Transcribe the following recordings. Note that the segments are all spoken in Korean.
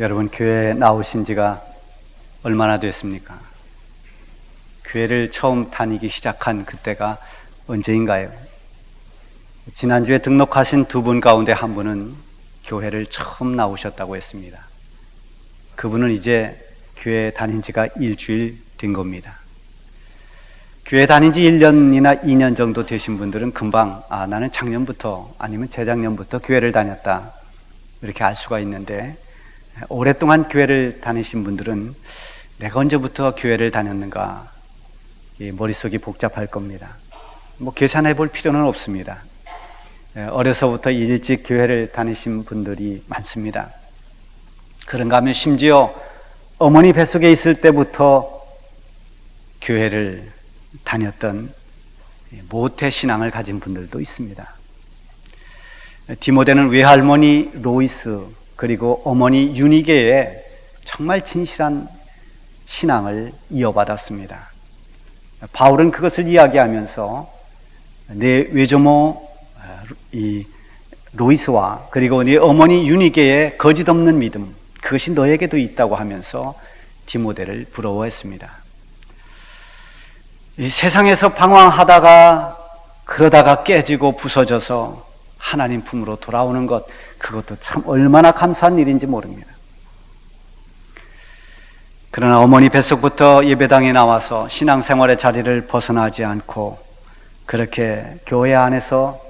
여러분, 교회에 나오신 지가 얼마나 됐습니까? 교회를 처음 다니기 시작한 그때가 언제인가요? 지난주에 등록하신 두 분 가운데 한 분은 교회를 처음 나오셨다고 했습니다. 그분은 이제 교회 다닌 지가 일주일 된 겁니다. 교회 다닌 지 1년이나 2년 정도 되신 분들은 금방 나는 작년부터 아니면 재작년부터 교회를 다녔다 이렇게 알 수가 있는데, 오랫동안 교회를 다니신 분들은 내가 언제부터 교회를 다녔는가 머릿속이 복잡할 겁니다. 계산해 볼 필요는 없습니다. 어려서부터 일찍 교회를 다니신 분들이 많습니다. 그런가 하면 심지어 어머니 뱃속에 있을 때부터 교회를 다녔던 모태 신앙을 가진 분들도 있습니다. 디모데는 외할머니 로이스 그리고 어머니 유니게의 정말 진실한 신앙을 이어받았습니다. 바울은 그것을 이야기하면서 내 외조모 로이스와 그리고 네 어머니 유니게의 거짓 없는 믿음, 그것이 너에게도 있다고 하면서 디모데를 부러워했습니다. 이 세상에서 방황하다가 그러다가 깨지고 부서져서 하나님 품으로 돌아오는 것, 그것도 참 얼마나 감사한 일인지 모릅니다. 그러나 어머니 뱃속부터 예배당에 나와서 신앙생활의 자리를 벗어나지 않고 그렇게 교회 안에서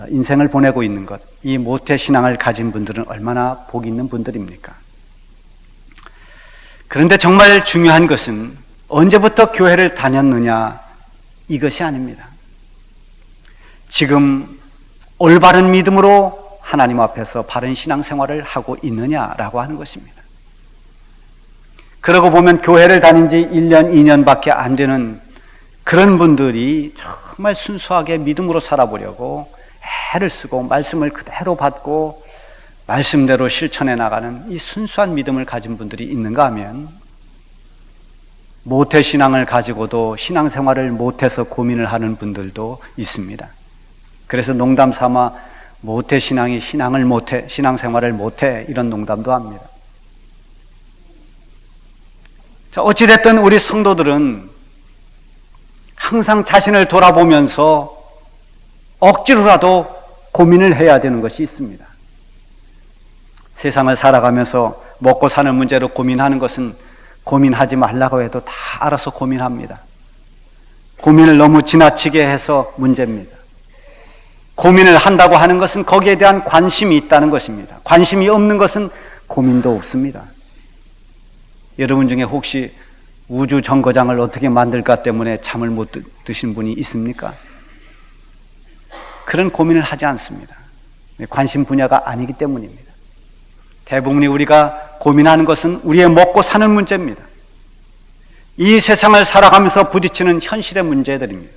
인생을 보내고 있는 것, 이 모태 신앙을 가진 분들은 얼마나 복 있는 분들입니까? 그런데 정말 중요한 것은 언제부터 교회를 다녔느냐, 이것이 아닙니다. 지금 올바른 믿음으로 하나님 앞에서 바른 신앙생활을 하고 있느냐라고 하는 것입니다. 그러고 보면 교회를 다닌 지 1년, 2년밖에 안 되는 그런 분들이 정말 순수하게 믿음으로 살아보려고 애를 쓰고 말씀을 그대로 받고 말씀대로 실천해 나가는 이 순수한 믿음을 가진 분들이 있는가 하면, 모태신앙을 가지고도 신앙생활을 못해서 고민을 하는 분들도 있습니다. 그래서 농담 삼아 모태신앙이 신앙을 못해, 신앙생활을 못해, 이런 농담도 합니다. 자, 어찌됐든 우리 성도들은 항상 자신을 돌아보면서 억지로라도 고민을 해야 되는 것이 있습니다. 세상을 살아가면서 먹고 사는 문제로 고민하는 것은 고민하지 말라고 해도 다 알아서 고민합니다. 고민을 너무 지나치게 해서 문제입니다. 고민을 한다고 하는 것은 거기에 대한 관심이 있다는 것입니다. 관심이 없는 것은 고민도 없습니다. 여러분 중에 혹시 우주 정거장을 어떻게 만들까 때문에 잠을 못 드신 분이 있습니까? 그런 고민을 하지 않습니다. 관심 분야가 아니기 때문입니다. 대부분이 우리가 고민하는 것은 우리의 먹고 사는 문제입니다. 이 세상을 살아가면서 부딪히는 현실의 문제들입니다.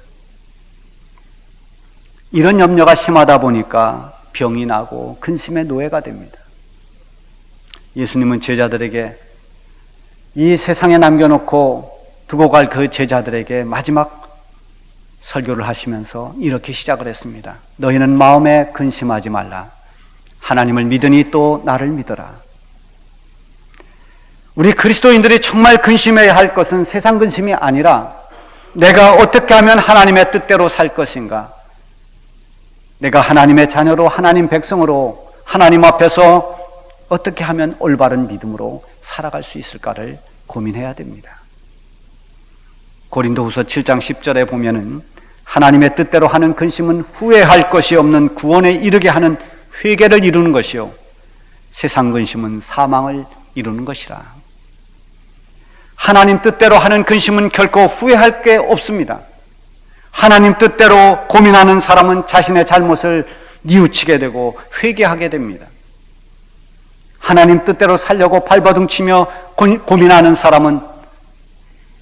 이런 염려가 심하다 보니까 병이 나고 근심의 노예가 됩니다. 예수님은 제자들에게, 이 세상에 남겨놓고 두고 갈 그 제자들에게 마지막 설교를 하시면서 이렇게 시작을 했습니다. 너희는 마음에 근심하지 말라. 하나님을 믿으니 또 나를 믿어라. 우리 그리스도인들이 정말 근심해야 할 것은 세상 근심이 아니라, 내가 어떻게 하면 하나님의 뜻대로 살 것인가, 내가 하나님의 자녀로, 하나님 백성으로 하나님 앞에서 어떻게 하면 올바른 믿음으로 살아갈 수 있을까를 고민해야 됩니다. 고린도후서 7장 10절에 보면은 하나님의 뜻대로 하는 근심은 후회할 것이 없는 구원에 이르게 하는 회개를 이루는 것이요, 세상 근심은 사망을 이루는 것이라. 하나님 뜻대로 하는 근심은 결코 후회할 게 없습니다. 하나님 뜻대로 고민하는 사람은 자신의 잘못을 뉘우치게 되고 회개하게 됩니다. 하나님 뜻대로 살려고 발버둥치며 고민하는 사람은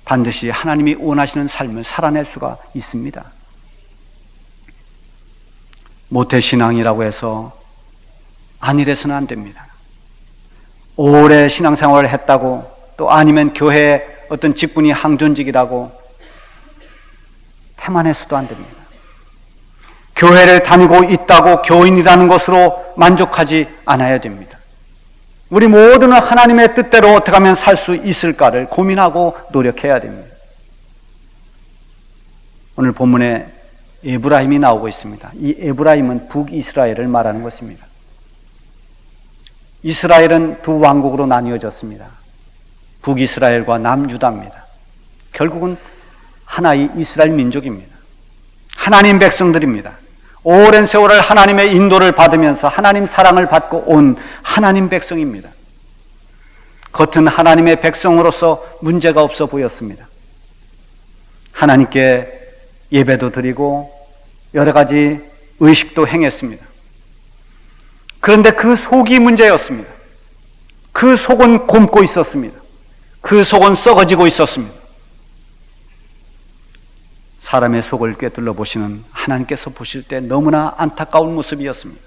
반드시 하나님이 원하시는 삶을 살아낼 수가 있습니다. 모태신앙이라고 해서 안일해서는 안 됩니다. 오래 신앙생활을 했다고, 또 아니면 교회에 어떤 직분이 항존직이라고 태만해서도 안 됩니다. 교회를 다니고 있다고 교인이라는 것으로 만족하지 않아야 됩니다. 우리 모두는 하나님의 뜻대로 어떻게 하면 살 수 있을까를 고민하고 노력해야 됩니다. 오늘 본문에 에브라임이 나오고 있습니다. 이 에브라임은 북이스라엘을 말하는 것입니다. 이스라엘은 두 왕국으로 나뉘어졌습니다. 북이스라엘과 남유다입니다. 결국은 하나의 이스라엘 민족입니다. 하나님 백성들입니다. 오랜 세월을 하나님의 인도를 받으면서 하나님 사랑을 받고 온 하나님 백성입니다. 겉은 하나님의 백성으로서 문제가 없어 보였습니다. 하나님께 예배도 드리고 여러 가지 의식도 행했습니다. 그런데 그 속이 문제였습니다. 그 속은 곪고 있었습니다. 그 속은 썩어지고 있었습니다. 사람의 속을 꿰뚫러 보시는 하나님께서 보실 때 너무나 안타까운 모습이었습니다.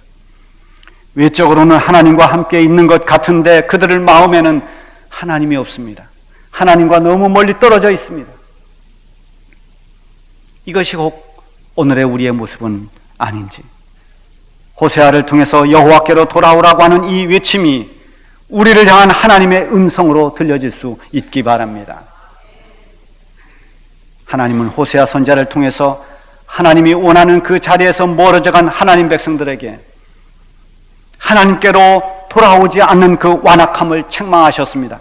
외적으로는 하나님과 함께 있는 것 같은데 그들의 마음에는 하나님이 없습니다. 하나님과 너무 멀리 떨어져 있습니다. 이것이 혹 오늘의 우리의 모습은 아닌지, 호세아를 통해서 여호와께로 돌아오라고 하는 이 외침이 우리를 향한 하나님의 음성으로 들려질 수 있기 바랍니다. 하나님은 호세아 선지자를 통해서 하나님이 원하는 그 자리에서 멀어져간 하나님 백성들에게 하나님께로 돌아오지 않는 그 완악함을 책망하셨습니다.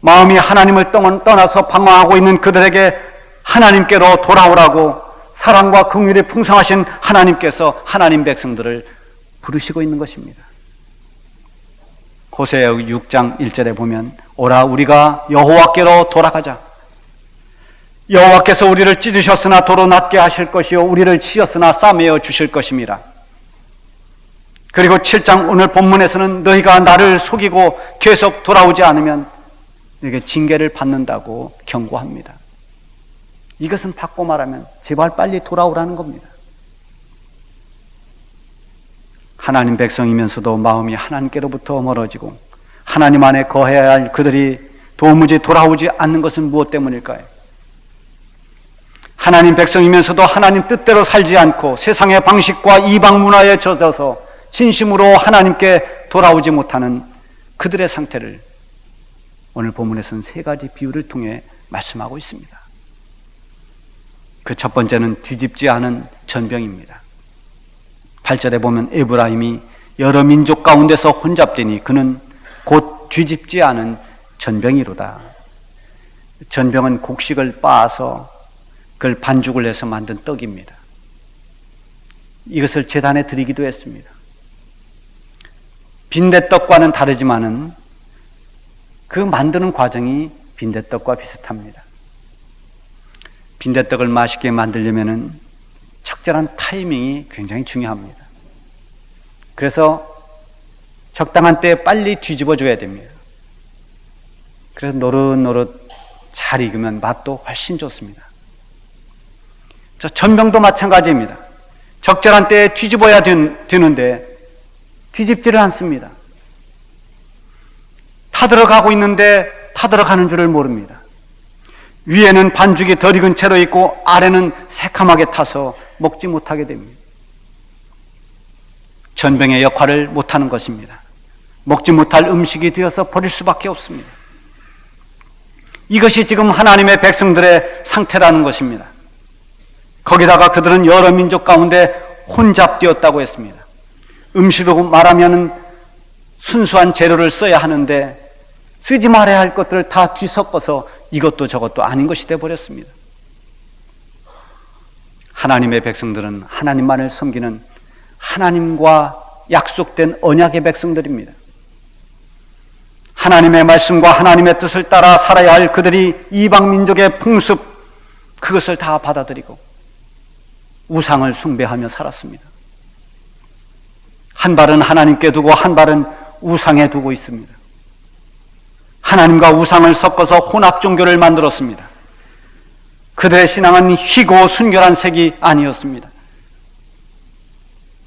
마음이 하나님을 떠나서 방황하고 있는 그들에게 하나님께로 돌아오라고 사랑과 긍휼이 풍성하신 하나님께서 하나님 백성들을 부르시고 있는 것입니다. 호세아 6장 1절에 보면 오라 우리가 여호와께로 돌아가자. 여호와께서 우리를 찢으셨으나 도로 낫게 하실 것이요 우리를 치셨으나 싸매어 주실 것입니다. 그리고 7장 오늘 본문에서는 너희가 나를 속이고 계속 돌아오지 않으면 너희가 징계를 받는다고 경고합니다. 이것은 바꿔 말하면 제발 빨리 돌아오라는 겁니다. 하나님 백성이면서도 마음이 하나님께로부터 멀어지고 하나님 안에 거해야 할 그들이 도무지 돌아오지 않는 것은 무엇 때문일까요? 하나님 백성이면서도 하나님 뜻대로 살지 않고 세상의 방식과 이방 문화에 젖어서 진심으로 하나님께 돌아오지 못하는 그들의 상태를 오늘 본문에서는 세 가지 비유를 통해 말씀하고 있습니다. 그 첫 번째는 뒤집지 않은 전병입니다. 8절에 보면 에브라임이 여러 민족 가운데서 혼잡되니 그는 곧 뒤집지 않은 전병이로다. 전병은 곡식을 빻아서 그걸 반죽을 해서 만든 떡입니다. 이것을 제단에 드리기도 했습니다. 빈대떡과는 다르지만은 그 만드는 과정이 빈대떡과 비슷합니다. 빈대떡을 맛있게 만들려면은 적절한 타이밍이 굉장히 중요합니다. 그래서 적당한 때에 빨리 뒤집어 줘야 됩니다. 그래서 노릇노릇 잘 익으면 맛도 훨씬 좋습니다. 저 전병도 마찬가지입니다. 적절한 때에 뒤집어야 되는데 뒤집지를 않습니다. 타들어가고 있는데 타들어가는 줄을 모릅니다. 위에는 반죽이 덜 익은 채로 있고 아래는 새카맣게 타서 먹지 못하게 됩니다. 전병의 역할을 못하는 것입니다. 먹지 못할 음식이 되어서 버릴 수밖에 없습니다. 이것이 지금 하나님의 백성들의 상태라는 것입니다. 거기다가 그들은 여러 민족 가운데 혼잡되었다고 했습니다. 음식으로 말하면 순수한 재료를 써야 하는데 쓰지 말아야 할 것들을 다 뒤섞어서 이것도 저것도 아닌 것이 되어버렸습니다. 하나님의 백성들은 하나님만을 섬기는 하나님과 약속된 언약의 백성들입니다. 하나님의 말씀과 하나님의 뜻을 따라 살아야 할 그들이 이방 민족의 풍습 그것을 다 받아들이고 우상을 숭배하며 살았습니다. 한 발은 하나님께 두고 한 발은 우상에 두고 있습니다. 하나님과 우상을 섞어서 혼합 종교를 만들었습니다. 그들의 신앙은 희고 순결한 색이 아니었습니다.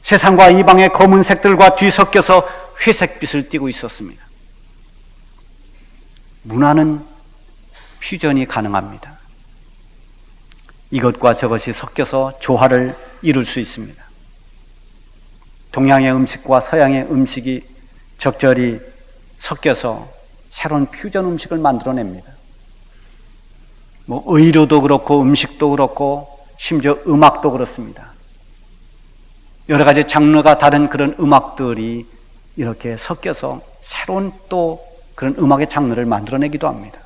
세상과 이방의 검은색들과 뒤섞여서 회색빛을 띠고 있었습니다. 문화는 퓨전이 가능합니다. 이것과 저것이 섞여서 조화를 이룰 수 있습니다. 동양의 음식과 서양의 음식이 적절히 섞여서 새로운 퓨전 음식을 만들어냅니다. 뭐 의료도 그렇고 음식도 그렇고 심지어 음악도 그렇습니다. 여러 가지 장르가 다른 그런 음악들이 이렇게 섞여서 새로운 또 그런 음악의 장르를 만들어내기도 합니다.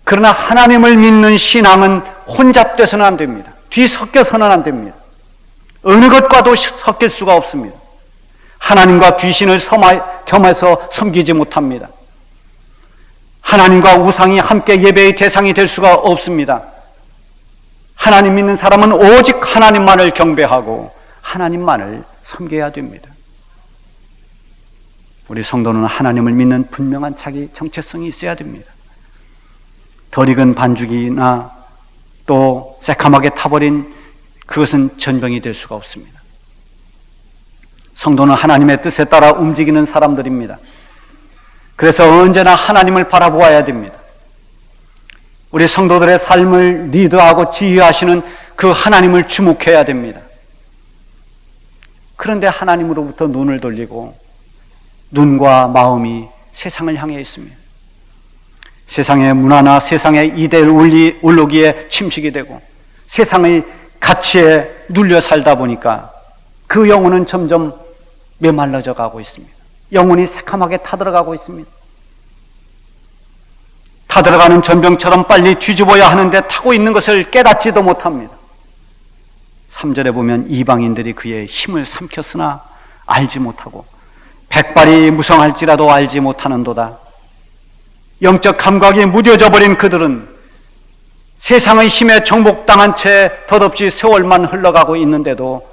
그러나 하나님을 믿는 신앙은 혼잡돼서는 안 됩니다. 뒤섞여서는 안 됩니다. 어느 것과도 섞일 수가 없습니다. 하나님과 귀신을 겸해서 섬기지 못합니다. 하나님과 우상이 함께 예배의 대상이 될 수가 없습니다. 하나님 믿는 사람은 오직 하나님만을 경배하고 하나님만을 섬겨야 됩니다. 우리 성도는 하나님을 믿는 분명한 자기 정체성이 있어야 됩니다. 덜 익은 반죽이나 또 새카맣게 타버린 그것은 전병이 될 수가 없습니다. 성도는 하나님의 뜻에 따라 움직이는 사람들입니다. 그래서 언제나 하나님을 바라보아야 됩니다. 우리 성도들의 삶을 리드하고 지휘하시는 그 하나님을 주목해야 됩니다. 그런데 하나님으로부터 눈을 돌리고 눈과 마음이 세상을 향해 있습니다. 세상의 문화나 세상의 이데일 올로기에 침식이 되고 세상의 가치에 눌려 살다 보니까 그 영혼은 점점 메말라져 가고 있습니다. 영혼이 새카맣게 타들어가고 있습니다. 타들어가는 전병처럼 빨리 뒤집어야 하는데 타고 있는 것을 깨닫지도 못합니다. 3절에 보면 이방인들이 그의 힘을 삼켰으나 알지 못하고 백발이 무성할지라도 알지 못하는도다. 영적 감각이 무뎌져 버린 그들은 세상의 힘에 정복당한 채 덧없이 세월만 흘러가고 있는데도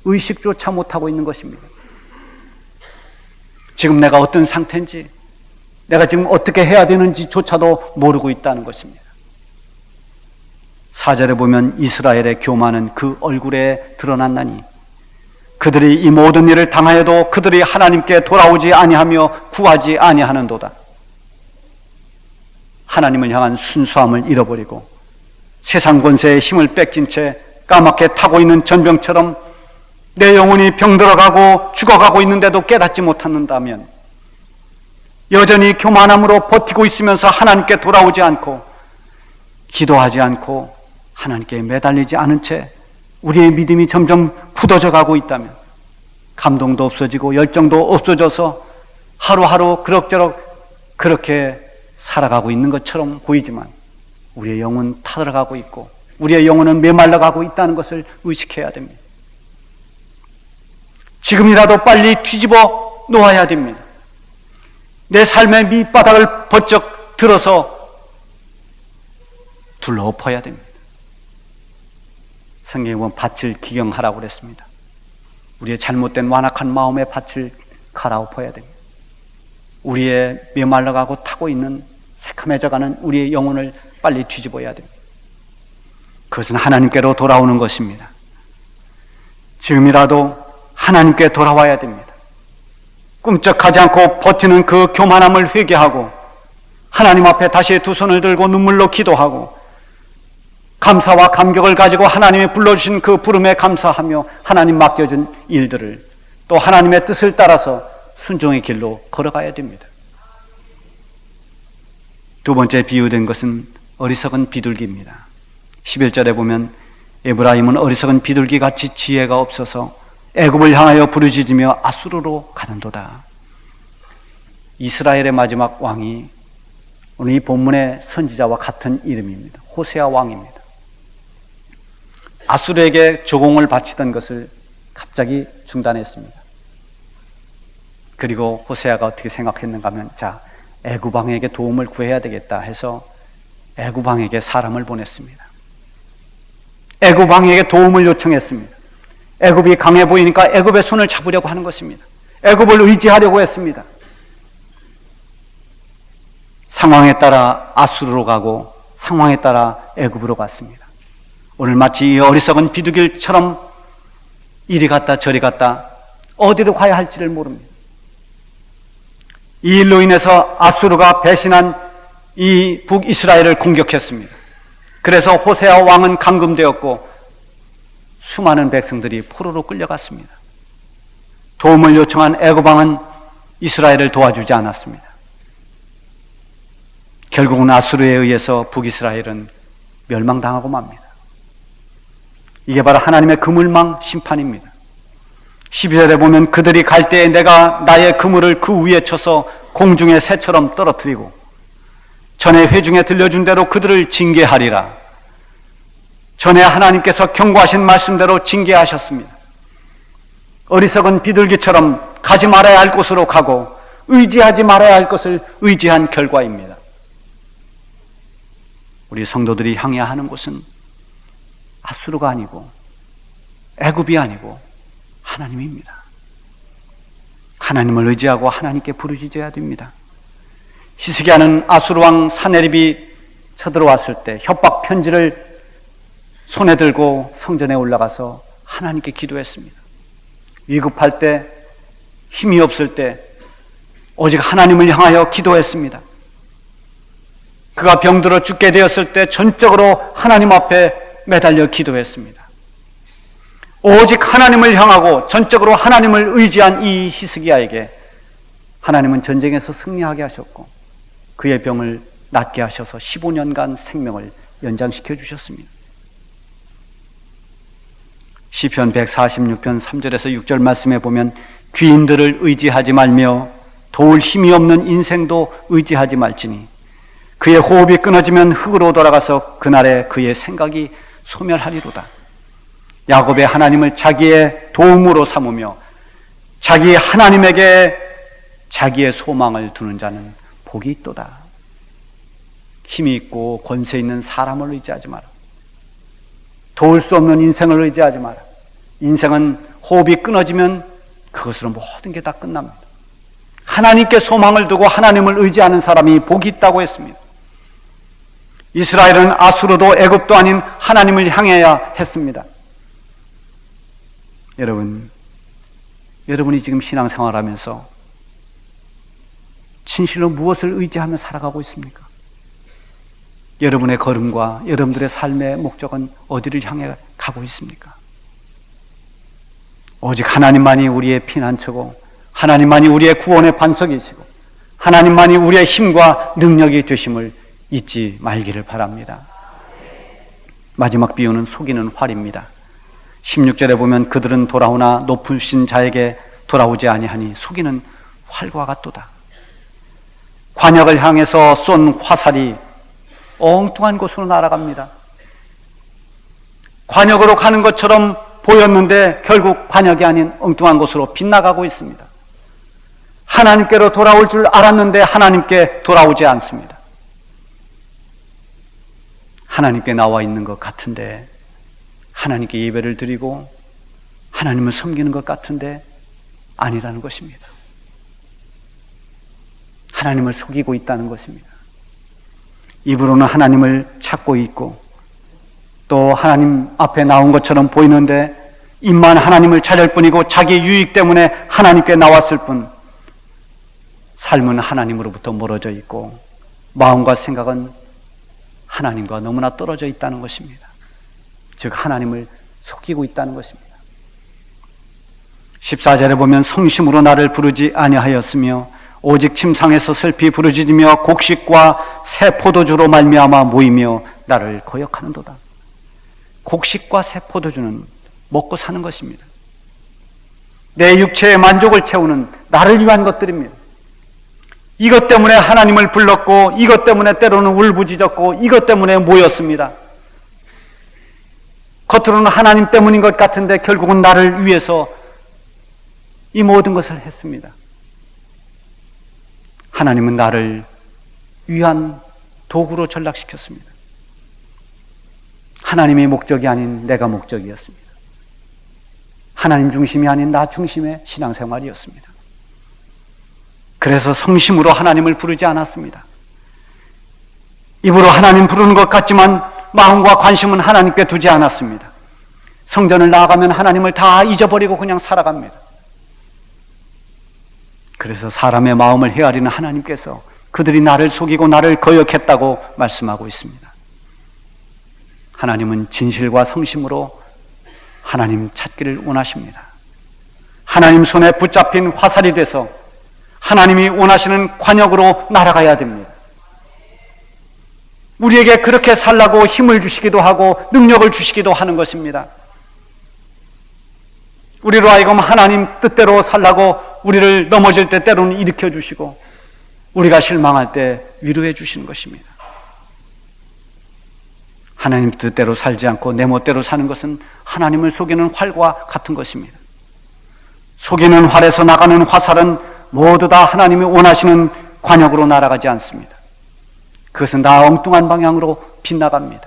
의식조차 못하고 있는 것입니다. 지금 내가 어떤 상태인지, 내가 지금 어떻게 해야 되는지조차도 모르고 있다는 것입니다. 4절에 보면 이스라엘의 교만은 그 얼굴에 드러났나니 그들이 이 모든 일을 당하여도 그들이 하나님께 돌아오지 아니하며 구하지 아니하는도다. 하나님을 향한 순수함을 잃어버리고 세상 권세의 힘을 뺏긴 채 까맣게 타고 있는 전병처럼 내 영혼이 병들어가고 죽어가고 있는데도 깨닫지 못한다면 여전히 교만함으로 버티고 있으면서 하나님께 돌아오지 않고 기도하지 않고 하나님께 매달리지 않은 채 우리의 믿음이 점점 굳어져 가고 있다면 감동도 없어지고 열정도 없어져서 하루하루 그럭저럭 그렇게 살아가고 있는 것처럼 보이지만 우리의 영은 타들어가고 있고 우리의 영혼은 메말라가고 있다는 것을 의식해야 됩니다. 지금이라도 빨리 뒤집어 놓아야 됩니다. 내 삶의 밑바닥을 번쩍 들어서 둘러엎어야 됩니다. 성경에 보면 밭을 기경하라고 그랬습니다. 우리의 잘못된 완악한 마음의 밭을 갈아엎어야 됩니다. 우리의 메말라가고 타고 있는 새카매져가는 우리의 영혼을 빨리 뒤집어야 됩니다. 그것은 하나님께로 돌아오는 것입니다. 지금이라도 하나님께 돌아와야 됩니다. 꿈쩍하지 않고 버티는 그 교만함을 회개하고 하나님 앞에 다시 두 손을 들고 눈물로 기도하고 감사와 감격을 가지고 하나님이 불러주신 그 부름에 감사하며 하나님 맡겨준 일들을 또 하나님의 뜻을 따라서 순종의 길로 걸어가야 됩니다. 두 번째 비유된 것은 어리석은 비둘기입니다. 11절에 보면 에브라임은 어리석은 비둘기같이 지혜가 없어서 애굽을 향하여 부르짖으며 아수르로 가는도다. 이스라엘의 마지막 왕이 오늘 이 본문의 선지자와 같은 이름입니다. 호세아 왕입니다. 아수르에게 조공을 바치던 것을 갑자기 중단했습니다. 그리고 호세아가 어떻게 생각했는가 하면 애굽 왕에게 도움을 구해야 되겠다 해서 애굽 왕에게 사람을 보냈습니다. 애굽 왕에게 도움을 요청했습니다. 애굽이 강해 보이니까 애굽의 손을 잡으려고 하는 것입니다. 애굽을 의지하려고 했습니다. 상황에 따라 아수르로 가고 상황에 따라 애굽으로 갔습니다. 오늘 마치 이 어리석은 비둘기처럼 이리 갔다 저리 갔다 어디로 가야 할지를 모릅니다. 이 일로 인해서 아수르가 배신한 이 북이스라엘을 공격했습니다. 그래서 호세아 왕은 감금되었고 수많은 백성들이 포로로 끌려갔습니다. 도움을 요청한 애굽 왕은 이스라엘을 도와주지 않았습니다. 결국은 아수르에 의해서 북이스라엘은 멸망당하고 맙니다. 이게 바로 하나님의 그물망 심판입니다. 12절에 보면 그들이 갈 때에 내가 나의 그물을 그 위에 쳐서 공중의 새처럼 떨어뜨리고 전에 회중에 들려준 대로 그들을 징계하리라. 전에 하나님께서 경고하신 말씀대로 징계하셨습니다. 어리석은 비둘기처럼 가지 말아야 할 곳으로 가고 의지하지 말아야 할 것을 의지한 결과입니다. 우리 성도들이 향해야 하는 곳은 아수르가 아니고 애굽이 아니고 하나님입니다. 하나님을 의지하고 하나님께 부르짖어야 됩니다. 히스기야는 아수르 왕 사네립이 쳐들어왔을 때 협박 편지를 손에 들고 성전에 올라가서 하나님께 기도했습니다. 위급할 때, 힘이 없을 때 오직 하나님을 향하여 기도했습니다. 그가 병들어 죽게 되었을 때 전적으로 하나님 앞에 매달려 기도했습니다. 오직 하나님을 향하고 전적으로 하나님을 의지한 이 히스기야에게 하나님은 전쟁에서 승리하게 하셨고 그의 병을 낫게 하셔서 15년간 생명을 연장시켜 주셨습니다. 시편 146편 3절에서 6절 말씀에 보면 귀인들을 의지하지 말며 도울 힘이 없는 인생도 의지하지 말지니 그의 호흡이 끊어지면 흙으로 돌아가서 그날에 그의 생각이 소멸하리로다. 야곱의 하나님을 자기의 도움으로 삼으며 자기 하나님에게 자기의 소망을 두는 자는 복이 있도다. 힘이 있고 권세 있는 사람을 의지하지 마라. 도울 수 없는 인생을 의지하지 마라. 인생은 호흡이 끊어지면 그것으로 모든 게 다 끝납니다. 하나님께 소망을 두고 하나님을 의지하는 사람이 복이 있다고 했습니다. 이스라엘은 아수르도 애굽도 아닌 하나님을 향해야 했습니다. 여러분이 지금 신앙생활하면서 진실로 무엇을 의지하며 살아가고 있습니까? 여러분의 걸음과 여러분들의 삶의 목적은 어디를 향해 가고 있습니까? 오직 하나님만이 우리의 피난처고 하나님만이 우리의 구원의 반석이시고 하나님만이 우리의 힘과 능력이 되심을 잊지 말기를 바랍니다. 마지막 비유는 속이는 활입니다. 16절에 보면 그들은 돌아오나 높으신 자에게 돌아오지 아니하니 속이는 활과 같도다. 관역을 향해서 쏜 화살이 엉뚱한 곳으로 날아갑니다. 관역으로 가는 것처럼 보였는데 결국 관역이 아닌 엉뚱한 곳으로 빗나가고 있습니다. 하나님께로 돌아올 줄 알았는데 하나님께 돌아오지 않습니다. 하나님께 나와 있는 것 같은데 하나님께 예배를 드리고 하나님을 섬기는 것 같은데 아니라는 것입니다. 하나님을 속이고 있다는 것입니다. 입으로는 하나님을 찾고 있고 또 하나님 앞에 나온 것처럼 보이는데 입만 하나님을 찾을 뿐이고 자기 유익 때문에 하나님께 나왔을 뿐 삶은 하나님으로부터 멀어져 있고 마음과 생각은 하나님과 너무나 떨어져 있다는 것입니다. 즉 하나님을 속이고 있다는 것입니다. 14절에 보면 성심으로 나를 부르지 아니하였으며 오직 침상에서 슬피 부르짖으며 곡식과 새 포도주로 말미암아 모이며 나를 거역하는도다. 곡식과 새 포도주는 먹고 사는 것입니다. 내 육체의 만족을 채우는 나를 위한 것들입니다. 이것 때문에 하나님을 불렀고 이것 때문에 때로는 울부짖었고 이것 때문에 모였습니다. 겉으로는 하나님 때문인 것 같은데 결국은 나를 위해서 이 모든 것을 했습니다. 하나님은 나를 위한 도구로 전락시켰습니다. 하나님이 목적이 아닌 내가 목적이었습니다. 하나님 중심이 아닌 나 중심의 신앙생활이었습니다. 그래서 성심으로 하나님을 부르지 않았습니다. 입으로 하나님 부르는 것 같지만 마음과 관심은 하나님께 두지 않았습니다. 성전을 나아가면 하나님을 다 잊어버리고 그냥 살아갑니다. 그래서 사람의 마음을 헤아리는 하나님께서 그들이 나를 속이고 나를 거역했다고 말씀하고 있습니다. 하나님은 진실과 성심으로 하나님 찾기를 원하십니다. 하나님 손에 붙잡힌 화살이 돼서 하나님이 원하시는 관역으로 날아가야 됩니다. 우리에게 그렇게 살라고 힘을 주시기도 하고 능력을 주시기도 하는 것입니다. 우리로 하여금 하나님 뜻대로 살라고 우리를 넘어질 때 때로는 일으켜 주시고 우리가 실망할 때 위로해 주시는 것입니다. 하나님 뜻대로 살지 않고 내 멋대로 사는 것은 하나님을 속이는 활과 같은 것입니다. 속이는 활에서 나가는 화살은 모두 다 하나님이 원하시는 관역으로 날아가지 않습니다. 그것은 다 엉뚱한 방향으로 빗나갑니다.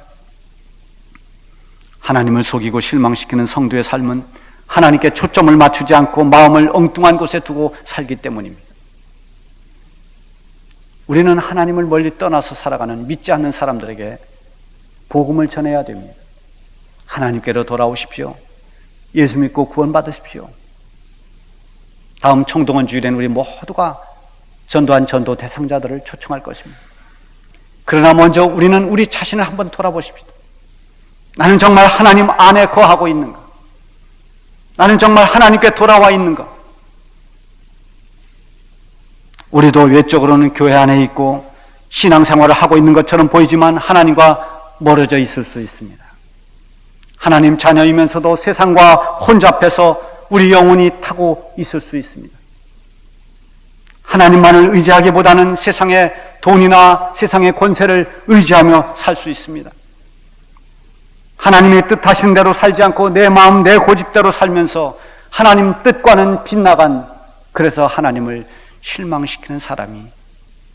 하나님을 속이고 실망시키는 성도의 삶은 하나님께 초점을 맞추지 않고 마음을 엉뚱한 곳에 두고 살기 때문입니다. 우리는 하나님을 멀리 떠나서 살아가는 믿지 않는 사람들에게 복음을 전해야 됩니다. 하나님께로 돌아오십시오. 예수 믿고 구원받으십시오. 다음 총동원 주일에는 우리 모두가 전도한 전도 대상자들을 초청할 것입니다. 그러나 먼저 우리는 우리 자신을 한번 돌아보십시다. 나는 정말 하나님 안에 거하고 있는가? 나는 정말 하나님께 돌아와 있는가? 우리도 외적으로는 교회 안에 있고 신앙생활을 하고 있는 것처럼 보이지만 하나님과 멀어져 있을 수 있습니다. 하나님 자녀이면서도 세상과 혼잡해서 우리 영혼이 타고 있을 수 있습니다. 하나님만을 의지하기보다는 세상의 돈이나 세상의 권세를 의지하며 살 수 있습니다. 하나님의 뜻하신 대로 살지 않고 내 마음, 내 고집대로 살면서 하나님 뜻과는 빗나간, 그래서 하나님을 실망시키는 사람이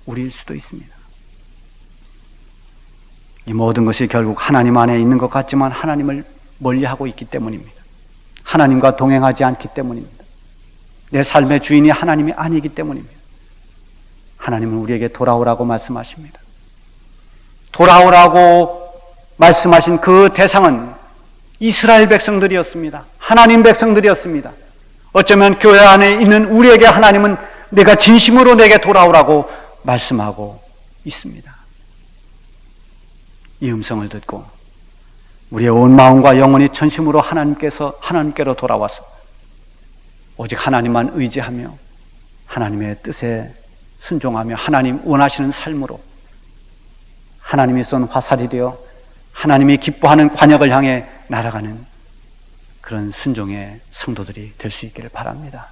우리일 수도 있습니다. 이 모든 것이 결국 하나님 안에 있는 것 같지만 하나님을 멀리하고 있기 때문입니다. 하나님과 동행하지 않기 때문입니다. 내 삶의 주인이 하나님이 아니기 때문입니다. 하나님은 우리에게 돌아오라고 말씀하십니다. 돌아오라고 말씀하신 그 대상은 이스라엘 백성들이었습니다. 하나님 백성들이었습니다. 어쩌면 교회 안에 있는 우리에게 하나님은 내가 진심으로 내게 돌아오라고 말씀하고 있습니다. 이 음성을 듣고 우리의 온 마음과 영혼이 전심으로 하나님께로 돌아와서 오직 하나님만 의지하며 하나님의 뜻에 순종하며 하나님 원하시는 삶으로 하나님이 쏜 화살이 되어 하나님이 기뻐하는 관역을 향해 날아가는 그런 순종의 성도들이 될 수 있기를 바랍니다.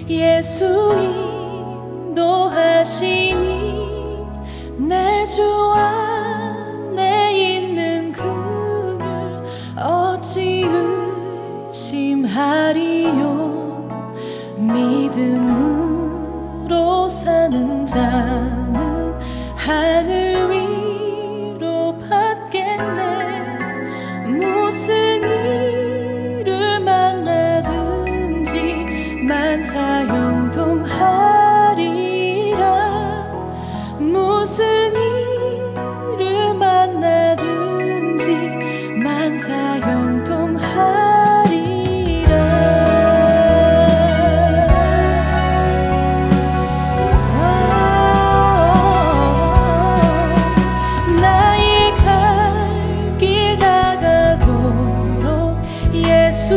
예수 인도하시니 내 주 안에 있는 그를 어찌 의심하리요. 믿음으로 사는 자는 하늘 위로 받겠네. 무슨 일을 만나든지 만사형통하리라. 무슨 일을 만나든지 만사형통하리라. 나의 갈 길 다가도록 예수